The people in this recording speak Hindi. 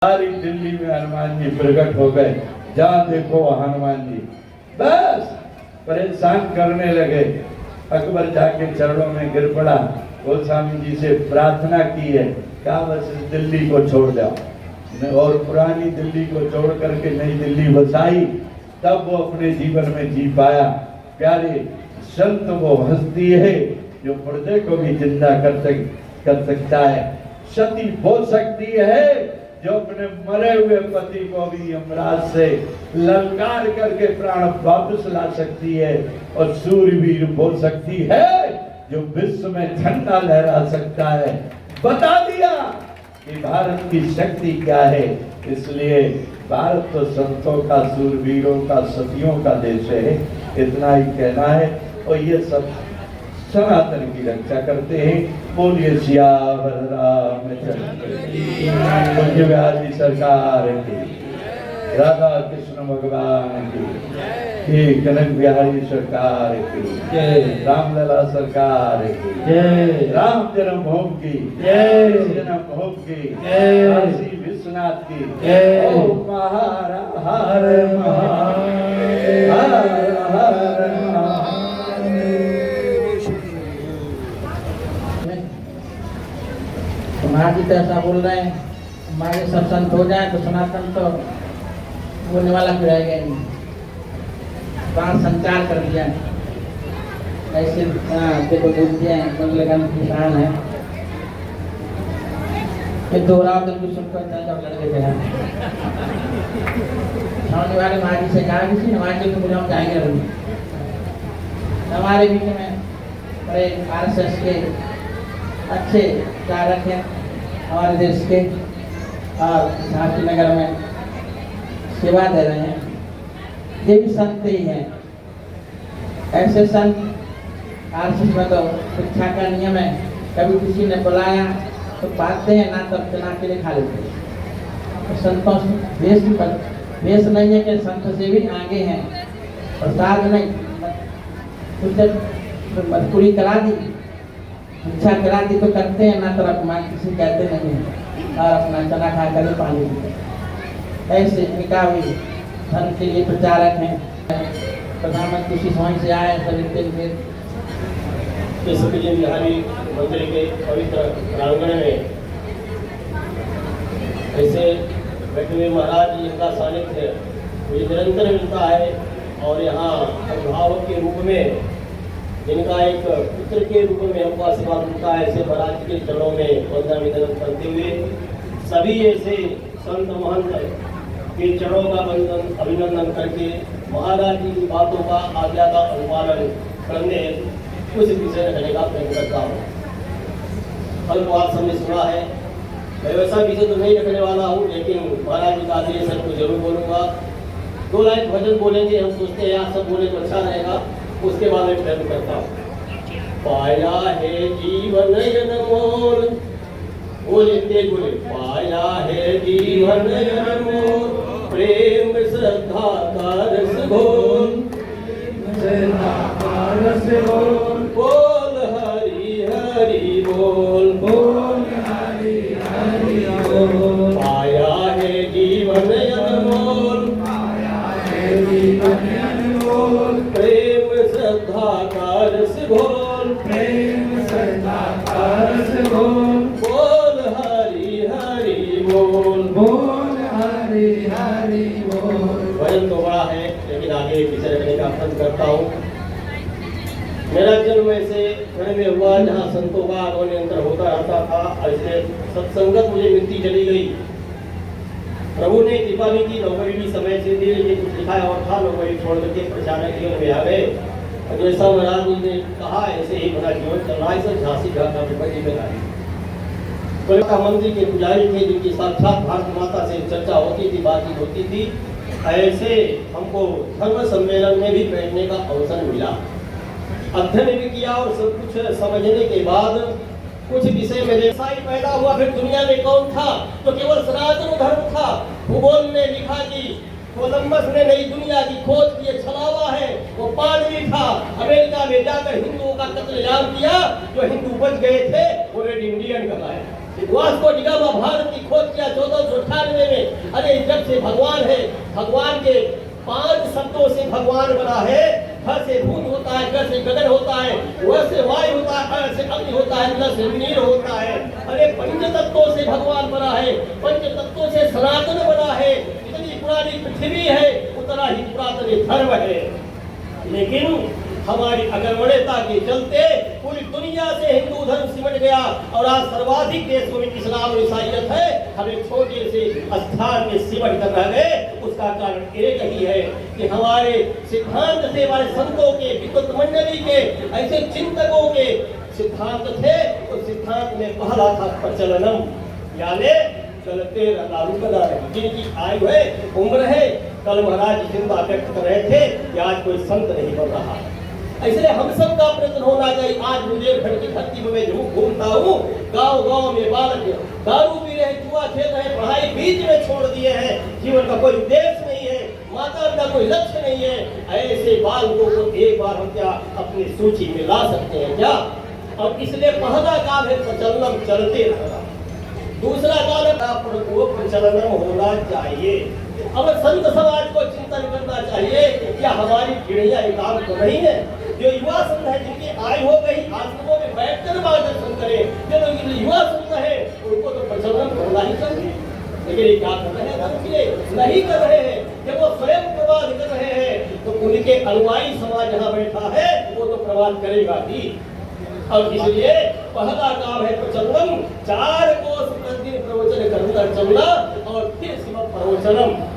सारी दिल्ली में हनुमान जी प्रकट हो गए, जहाँ देखो हनुमान जी बस परेशान करने लगे। अकबर जाके चरणों में गिर पड़ा, गोस्वामी जी से प्रार्थना की है, कहा बस इस दिल्ली को छोड़ दो, और पुरानी दिल्ली को छोड़ करके नई दिल्ली बसाई। तब वो अपने जीवन में जी पाया। प्यारे संत वो हस्ती है जो मुर्दे को भी जिंदा कर सकता है, सती बोल सकती है जो अपने मरे हुए पति को भी यमराज से ललकार करके प्राण वापस ला सकती है, और सूरवीर बोल सकती है जो विश्व में झंडा लहरा सकता है। बता दिया कि भारत की शक्ति क्या है। इसलिए भारत तो संतों का, सूरवीरों का, सतियों का देश है, इतना ही कहना है। और ये सब सनातन की रक्षा करते हैं। बोलिए सियावर रामचंद्र की, बिहारी सरकार की, राधा कृष्ण भगवान की, कनक बिहारी सरकार की जय, रामलला सरकार की जय, राम जन्मभूमि की जय, जन्मभूमि की जय, काशी विश्वनाथ की जय। ओम हर हर महादेव, हर हर महादेव। महाराज जी तो ऐसा बोल रहे हैं, हमारे सब संत हो जाए तो सनातन तो बोलने वाला भी रह गया नहीं। प्राण संचार कर दिया ऐसे देखो बोलते हैं मंगलगन किसान है। ये दोहराव दिल को सुनकर जब लड़के गया सामने वाले महाराज जी से कहा किसी महाराज जी को बुलाओ, जाएंगे अभी। हमारे बीच में बड़े RSS के अच्छे कारक हैं हमारे देश के, और झांसी नगर में सेवा दे रहे हैं। ये भी संत ही हैं। ऐसे संत RSS में तो शिक्षा का नियम है, कभी किसी ने बुलाया तो पाते हैं, ना तब चना के लिए खा लेते हैं। तो संतों से वेश नहीं है कि संत से भी आगे हैं। प्रसाद नहीं, कुछ मजबूरी करा दी, इच्छा करा दी तो करते हैं, ना तरफ मान किसी कहते नहीं, और अपना चना खा कर पानी पीते। ऐसे निकावी धर्म के लिए प्रचारक हैं। प्रधानमंत्री श्री स्वयं से आए सभी दिन बिहारी मंदिर के पवित्र प्रांगण में ऐसे बैठे हुए महाराज जिनका सानिध्य मुझे निरंतर मिलता है, और यहाँ अभिभावक के रूप में जिनका एक पुत्र के रूप में हमको आशीर्वाद मिलता है, ऐसे महाराज जी के चरणों में वंदना निवेदन करते हुए सभी ऐसे संत महंत के चरणों का अभिनंदन करके महाराज जी की बातों का आज्ञा का अनुपालन करने कुछ विषय रखने का प्रयत्न करता हूँ। अल्पवाद सबने सुना है, मैं वैसा विषय तो नहीं रखने वाला हूँ, लेकिन महाराज जी का आदेश है तो जरूर बोलूँगा। 2 लाइन भजन बोलेंगे, हम सोचते हैं यार सब बोले तो अच्छा रहेगा, उसके बाद मैं प्रयत्न करता हूँ। पाया है जीवन अनमोल, बोले तेज बोले, पाया है जीवन अनमोल, प्रेम श्रद्धा का रस घोल, बोल हरि हरि बोल, बोल हरि हरि बोल। पाया है जीवन अनमोल, पाया है जीवन अनमोल, प्रेम श्रद्धा का रस घोल, प्रेम श्रद्धा का रस घोल, बोल हरि हरि बोल, बोल हरि हरि बोल। भजन तो बड़ा है, लेकिन आगे विषय रखने का प्रयत्न करता हूँ। मेरा जन्म ऐसे घर में हुआ जहाँ संतों का आगमन निरंतर होता रहता था। ऐसे सत्संगत मुझे मिलती चली गई। प्रभु ने कृपा भी की, नौकरी भी समय से दी, लेकिन कुछ लिखा और था, नौकरी छोड़ करके प्रचारक जीवन में आ गए। और जैसा महाराज जी ने कहा ऐसे ही मेरा जीवन चल रहा है। सब झांसी घाटा में कोलकाता मंदिर के पुजारी थे, जिनकी साक्षात भारत माता से चर्चा होती थी, बातचीत होती थी। ऐसे हमको धर्म सम्मेलन में भी बैठने का अवसर मिला। अध्ययन भी किया और सब कुछ समझने के बाद कुछ विषय में ईसाई पैदा हुआ। फिर दुनिया में कौन था? तो केवल सनातन धर्म था। भूगोल ने लिखा कि कोलंबस ने नई दुनिया की खोज की, छलावा है वो पादरी था। अमेरिका में जाकर हिंदुओं का कत्लेआम किया, जो हिंदू बच गए थे वो रेड इंडियन कहलाए। वास्को डी गामा भारत की खोज किया 1498 में। अरे जब से भगवान है, भगवान के 5 शब्दों से भगवान बना है। ध से भूत होता है, ग से गगन होता है, व से वायु होता है, अ से अग्नि होता है, न से नीर होता है। अरे पंच तत्वों से भगवान बना है, पंच तत्वों से सनातन बना है। इतनी पुरानी पृथ्वी है, उतना ही पुरातन धर्म है। लेकिन हमारी अग्रगण्यता के चलते पूरी दुनिया से हिंदू धर्म सिमट गया और आज सर्वाधिक देशों में इस्लाम और ईसाइयत है। हम एक छोटे से स्थान में सिमट कर रह गए। उसका कारण एक ही है कि हमारे सिद्धांत से, हमारे संतों के, विद्वत मंडली के, ऐसे चिंतकों के सिद्धांत थे। उस सिद्धांत में पहला था प्रचलनम, यानी चलते रहना। जिनकी आयु है, उम्र है, कल महाराज जिंदा व्यक्त कर रहे थे कि आज कोई संत नहीं बन रहा। इसलिए हम सब का प्रयत्न होना चाहिए। आज बुंदेलखंड की धरती पर मैं घूमता हूँ, गांव-गांव में बालक दारू पी रहे, जुआ खेल रहे, पढ़ाई बीच में छोड़ दिए हैं, जीवन का कोई उद्देश्य नहीं है, माता का कोई लक्ष्य नहीं है। ऐसे बालकों को एक बार हम क्या अपनी सूची में ला सकते हैं क्या? और इसलिए पहला काम है प्रचलनम, चलते रहना। दूसरा कारण प्रचलन होना चाहिए। अब संत समाज को चिंतन करना चाहिए क्या हमारी पीढ़ियां एकाम तो नहीं है? जो युवा संत है, जिनकी आयु हो गई, आश्रमों में बैठकर मार्गदर्शन करें। जो युवा संत है उनको तो प्रचलन करना ही चाहिए। लेकिन ये क्या कर रहे हैं? धर्म के नहीं कर रहे हैं। जब वो स्वयं प्रवाद कर रहे हैं तो उनके अनुयायी समाज यहाँ बैठा है वो तो प्रवाद करेगा ही। और इसलिए पहला काम है प्रचलनम, 4 कोस प्रतिदिन प्रवचन करना चलना और फिर शिव प्रवचनम।